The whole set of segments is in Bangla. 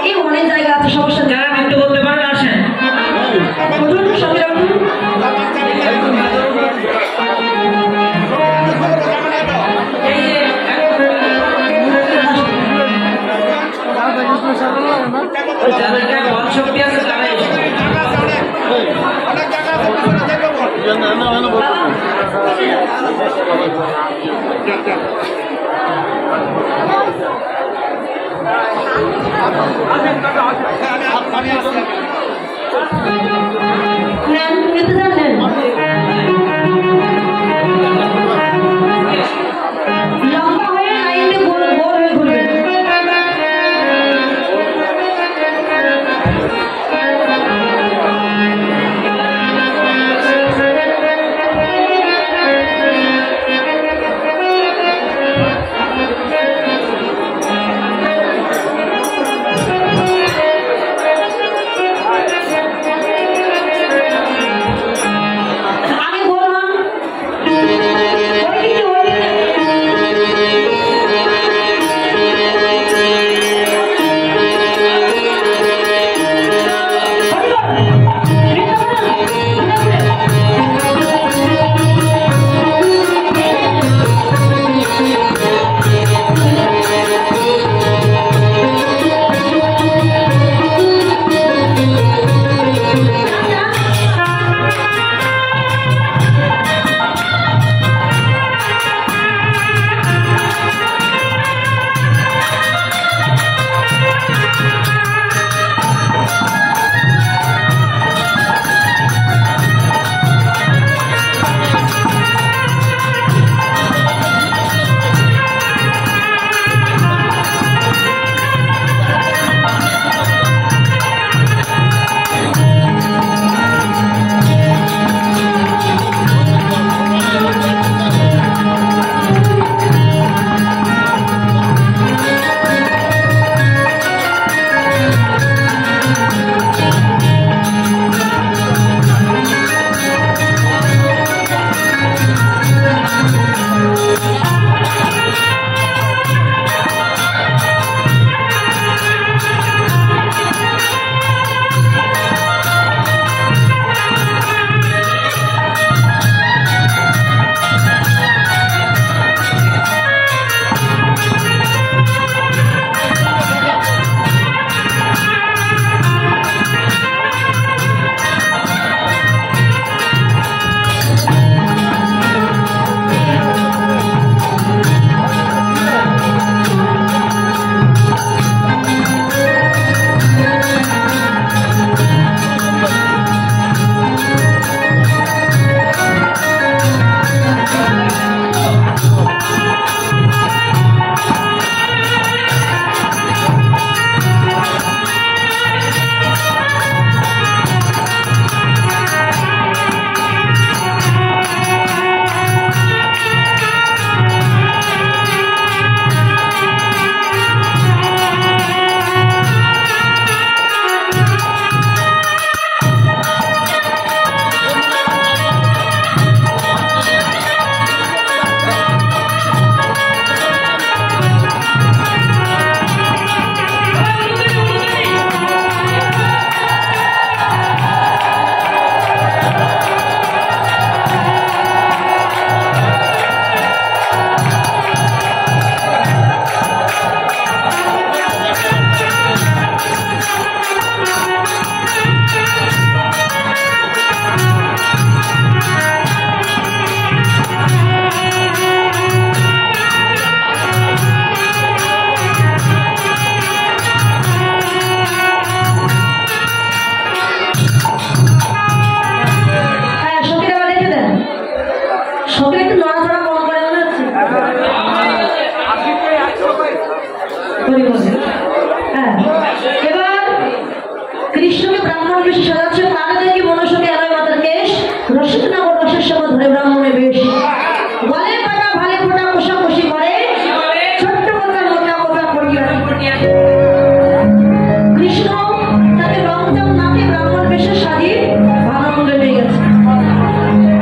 এই অনেক জায়গা আছে, সমস্যা যারা একটু বলতে পারেন আসেন।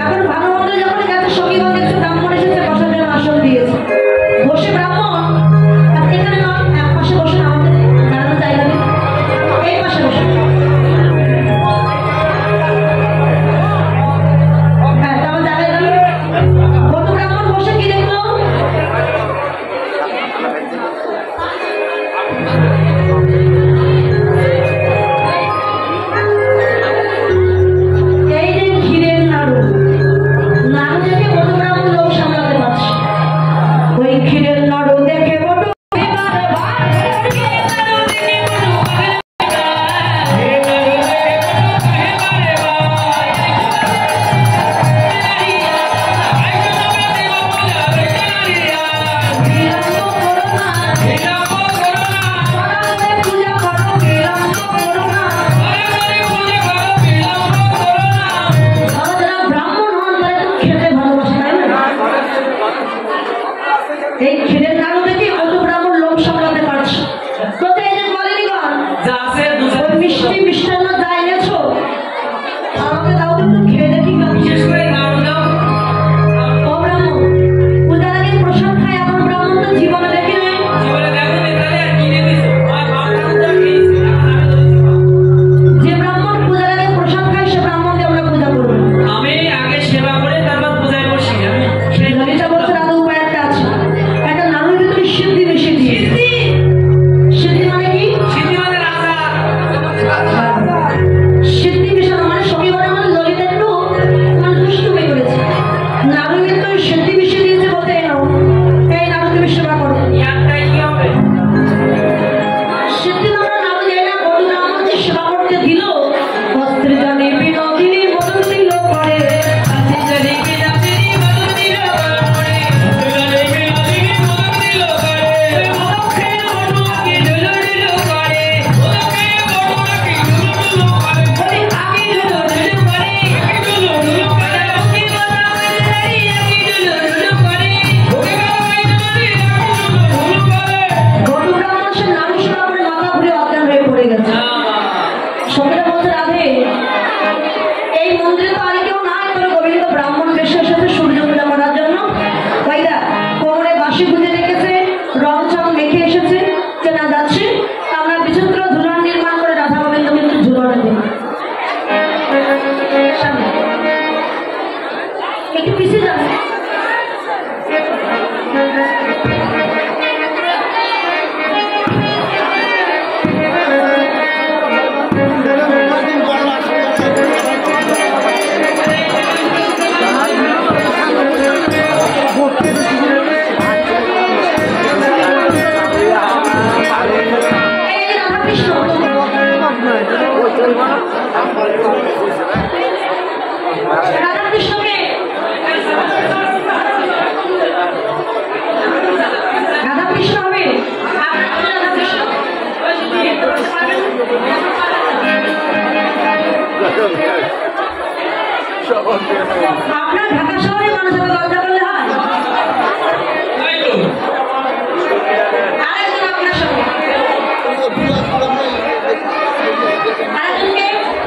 এখন ভালো মন্দ যখন গেছে সখীগণ একটু ব্রাহ্মণ এসেছে বসার জন্য আসন দিয়েছে। এই খিদের নাড়ু দেখে কত ব্রাহ্মণ লোক সামলাতে পারছে। তো এই যে বলেনি গণ যা আছে ওই মিষ্টি মিষ্টান্ন যা এনেছো আমাকে দাও তো একটু খেয়ে দেখি। বিশেষ করে নাড়ু দাও। ও ব্রাহ্মণ পূজার আগে প্রসাদ খায় এমন ব্রাহ্মণ তো জীবনে দেখি নাই। জীবনে দেখো নি তাহলে আর কিনে দিছো আর বাপটা তো খেয়েছি যে ব্রাহ্মণ পূজার আগে প্রসাদ খায় সে ব্রাহ্মণকে আমরা পূজা করব। আমি আগে সেবা করে তারপর পূজায় বসি। আমি সেই ধনীটা বলছে আরো উপায় একটা আছে, একটা নাড়ুর ভিতরে সিদ্ধি বেশি দিয়ে। সিদ্ধি মানে কি? সিদ্ধি মানে রাজা। সিদ্ধি মিশানো মানে সবিবার আমার ললিতা একটু মানে দুষ্টুমি করেছে, নাড়ুর ভিতরে সিদ্ধি মিশিয়ে দিয়েছে বলতে এই নাও এই নাড়ু তুমি সেবা করো। ইয়ারটাই কি হবে? সিদ্ধি আমরা নাড়ু দেয় না, বন্ধুরা আমাকে সেবা করতে দিল বস্ত্রে জানি বিনোদিনী বদল দিল করে জানি বিনাদিনী বদল দিল করে জানি বিনাদিনী বদল দিল করে ওকে বড়ুয়াকে ঢুলো ঢুলো করে ওকে বড়ুয়াকে ঢুলো ঢুলো করে ওরে আগে ঢুলো ঢুলো করে আগে ঢুলো ঢুলো করে ওকে বানাবে রে আগে ঢুলো ঢুলো করে ওকে বানাবে রে আগে ঢুলো ঢুলো করে। বন্ধুরা আমার সে নাড়ু সেবা করে মাথা ঘুরে অজ্ঞান হয়ে পড়ে গেছে। সঙ্গীরা বলতে রাধে এই মন্দিরে তো আর কেউ নাই, তোর গোবিন্দ ব্রাহ্মণ বেশে এসেছে সূর্য পূজা করার জন্য। ভাইদা কোমরে বাঁশি গুঁজে রেখেছে, রং চং মেখে এসেছে যে না যাচ্ছে আমরা বিচিত্র ঝুলন নির্মাণ করে রাধা গোবিন্দ কিন্তু ঝুলনে দিই। সামনে। একটু পিছিয়ে যাবে। এই যে রাধাকৃষ্ণ রাধাকৃষ্ণকে রাধাকৃষ্ণ হবে আপনার রাধাকৃষ্ণ আপনার ঢাকা শহরে মানুষের লজ্জা করলে হয়। তাই তো আরেকজন আপনার সঙ্গে আরেকজনকে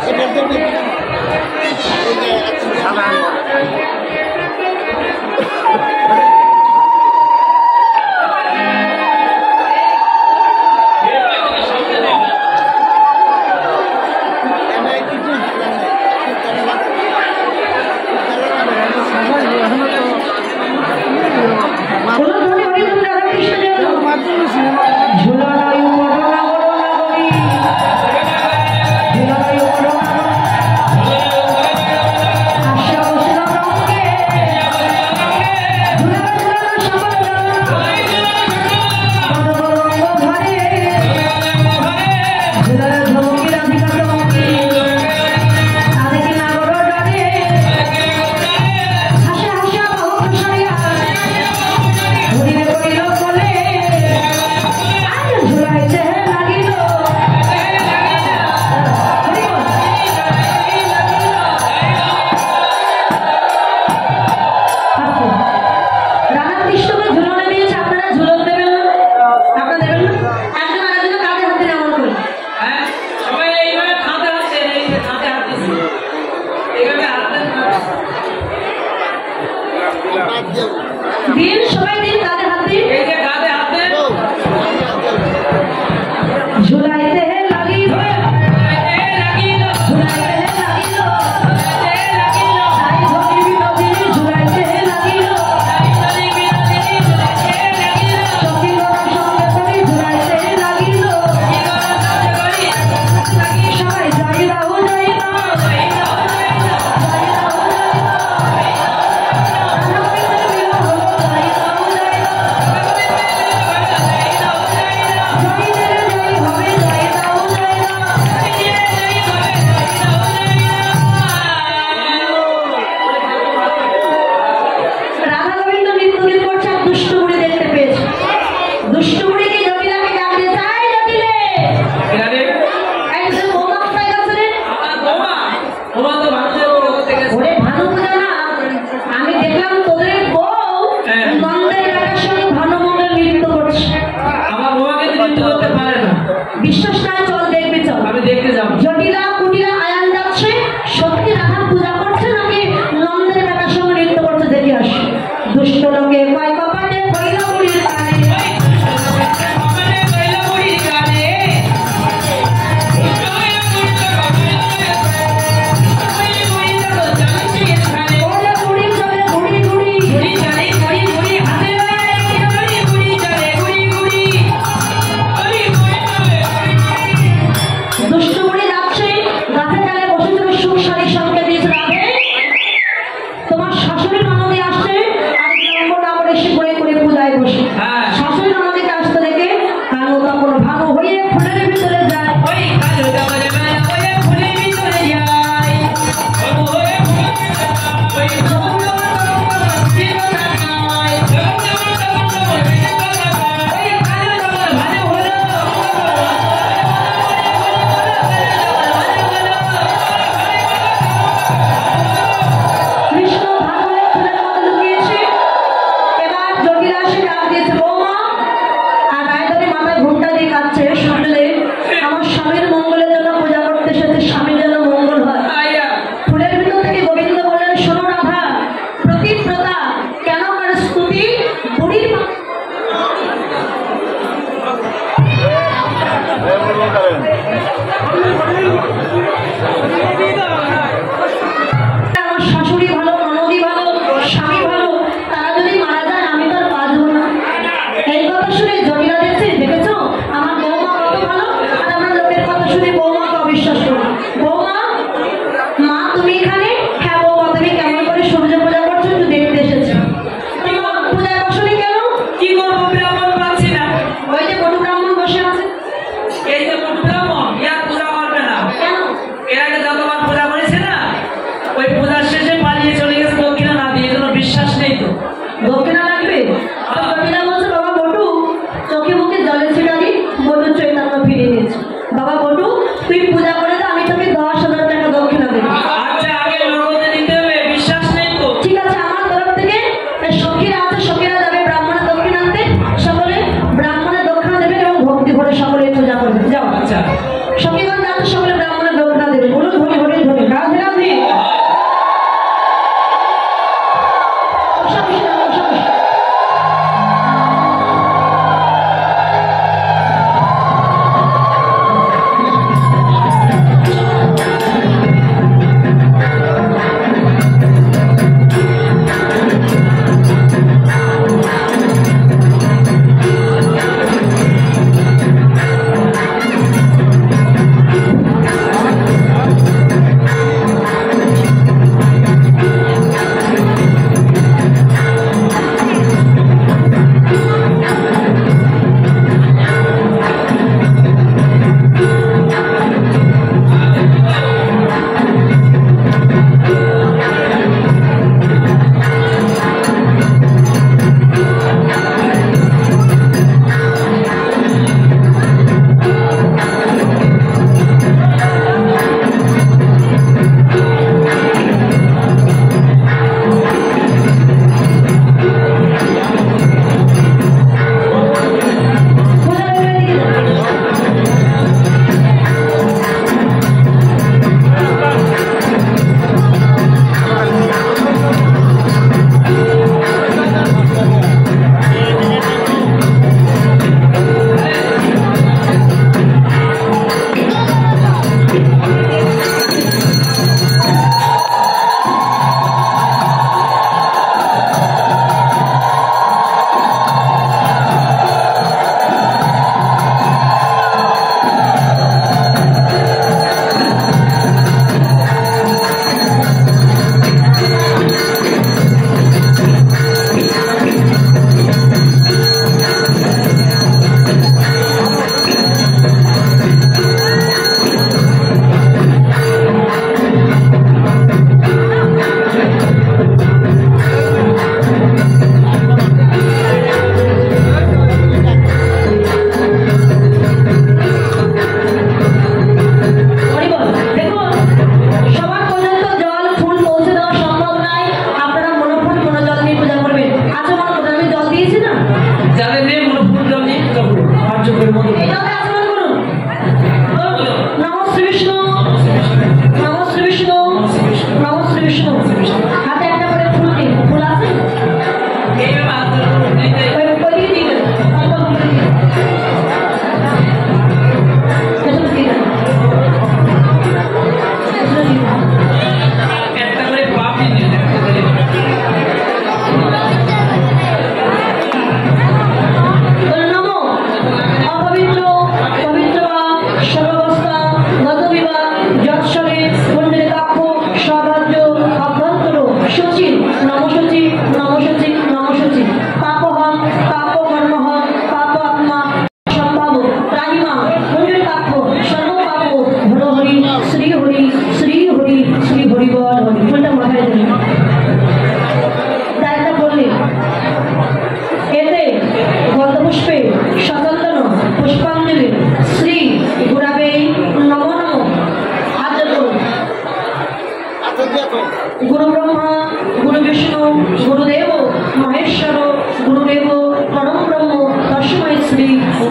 বলো ধরে হরি তুমি রাধাকৃষ্ণ ঝুলানায়ু মরনা করোনা করি ঝুলানায়ু মরনা আশা বসিল রঙে ঝুলানা ঝুলানা সবল মদবরঙ্গ ধরে ঝুলানা ঝমকি রাধিকা চমকি আদেকি নাগর ডাকে হাসা হাসা বাহু সারিয়া ঘুরিয়ে করিল বলে আর ঝুলাইতে লাগিল। রাধাকৃষ্ণকে ঝুলনে দিয়েছে, আপনারা ঝুলন দেবেন না? আপনারা দেবেন না? একজন আরেকজনের কাঁধে হাতে এমন করে হ্যাঁ সবাই এইভাবে খাতে হাতে এই যে খাতে হাত দিচ্ছে এইভাবে হাতে দিন সবাই দিন কাঁধে হাত দিন। এই যে কাঁধে হাতে ঝুলাইতে লাগিল লাগিল ঝুলাইতে লাগিল লাগিল তাই ধরি বিনোদিনী ঝুলাইতে লাগিল জানি বিনাদিনী লাগিল সখীগণ সঙ্গে করি ঝুলাইতে লাগিল সবাই যাই রাহু যাই না দুষ্ট লোকে কয় কপাটে কইলা বুড়ির কানে কপালে কইলা বুড়ির কানে দক্ষিণা লাগবে দক্ষিণা বলছে বাবা বটু চোখে মুখে জলে ছিটা দি বটু চৈতন্য ফিরিয়ে নিয়েছে বাবা বটু তুই পূজা করে দে আমি তোকে 10,000 টাকা দক্ষিণা দেবো আচ্ছা আগে নগদে দিতে হবে বিশ্বাস নেই তো ঠিক আছে আমার তরফ থেকে সখীরা আছে সখীরা যাবে ব্রাহ্মণের দক্ষিণা আনতে সকলে ব্রাহ্মণের দক্ষিণা দেবে এবং ভক্তি ভরে সকলে পূজা করবে যাও আচ্ছা সখীগণ যাচ্ছে সকলে ব্রাহ্মণের দক্ষিণা দেবে বলুন ধরে ধরে ধরে রাধে রাধে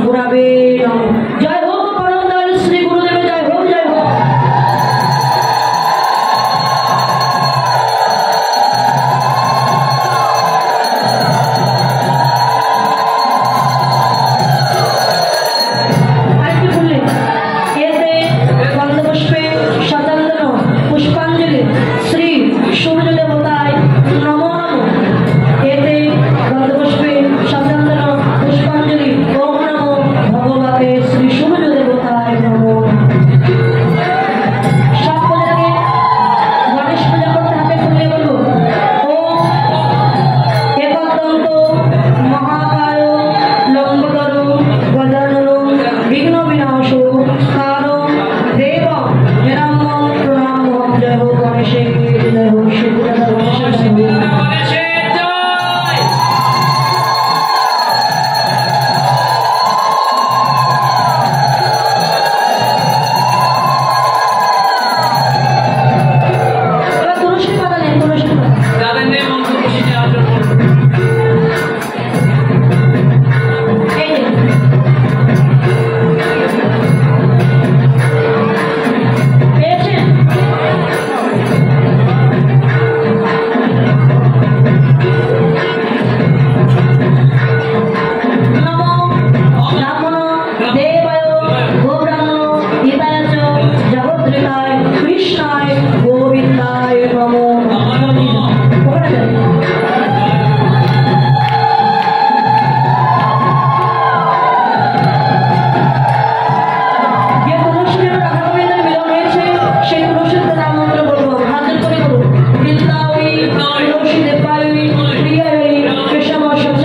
গুরবে নমঃ। জয় হোক পরম দয়ালু শ্রী গুরুদেব, জয় হোক, জয় হোক। আরেকটু বললেন এতে গন্ধপুষ্পে শতান্তন পুষ্পাঞ্জলি শ্রী সূর্য দেবতায় নমো নমঃ। এতে গন্ধপুষ্পে শতান্তন পুষ্পাঞ্জলি ওম নমো ভগবতে শ্রী সূর্য দেবতায় নমো নমঃ। সব পূজাকে গণেশ পূজা করতে হাতে খুলে বলুন ওম একদন্ত মহাকায় লম্বোদর গজানন বিঘ্ন বিনাশ কারণ দেব জনাম প্রণাম জয় হোক গণেশে জয় হোক শিবদাদা গণেশের জয় হোক। গণেশের জয়। এবার তুলসী পাতা নেন, তুলসী পাতা। তাদের নেই মন্ত্র খুশিতে আদর করুন। এই যে পেয়েছেন? নমো ব্রাহ্মণ দেবায় গোব্রাহ্মণ হিতায় চ জগদ্ধাত্রীয় কৃষ্ণায় গোবিন্দায় নমো নমঃ। ওখানে যাই। যে তুলসীর রাধা গোবিন্দের মিলন হয়েছে সেই তুলসীর নাম মন্ত্র বলবো, হাত করে বলুন বৃন্দাবী তুলসী দেবায়ী প্রিয়ায়ী কেশব সচ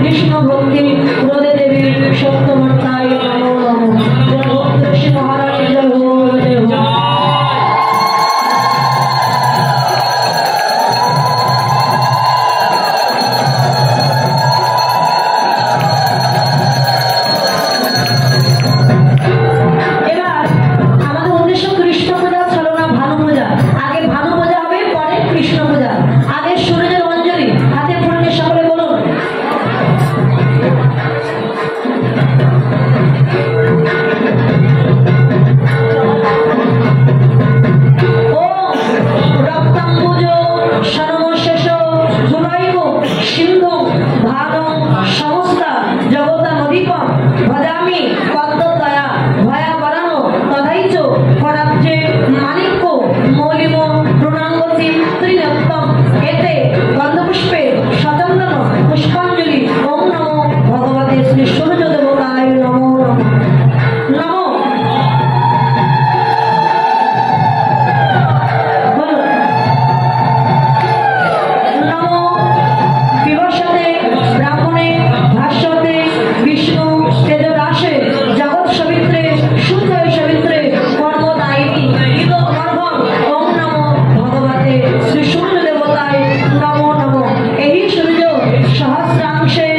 কৃষ্ণ ভক্তি প্রদে দেবী সত্যমত্তায় নমো নমঃ। জয় হোক তুলসী মহারানী, জয় হোক, জয় হোক। এবার আমাদের উদ্দেশ্য কৃষ্ণ পূজা ছিল না ভানু পূজা। আগে ভানু পূজা হবে, পরে কৃষ্ণ পূজা। আগে সূর্যের অঞ্জলি হাতে ফুলকে সকলে বলুন ও রক্তাম্বুজ সর্বশেষ গুণৈব সিন্ধু ভানং সমস্তা জগতামধিপম ভজামি পদ্মদয়া ভয়াবরণ তথাইচ পরাজ্যে মাণিক্য মৌলিম প্রণাঙ্গতি ত্রিনক্তম। এতে গন্ধপুষ্পে শতন্দন পুষ্পাঞ্জলি ওম নমো ভগবতে শ্রী সূর্য দেবতায় নমো নমঃ। নমো বলুন নমো বিবশতে ব্রাহ্মণে ভাস্বতে বিষ্ণু তেজরাশে জগৎ সবিত্রে শুদ্ধয় সবিত্রে কর্মদায়িনী ইদমর্ভং ওম নমো ভগবতে শ্রী সূর্য দেবতায় নমো নমঃ। এই সূর্য সহস্রাংশে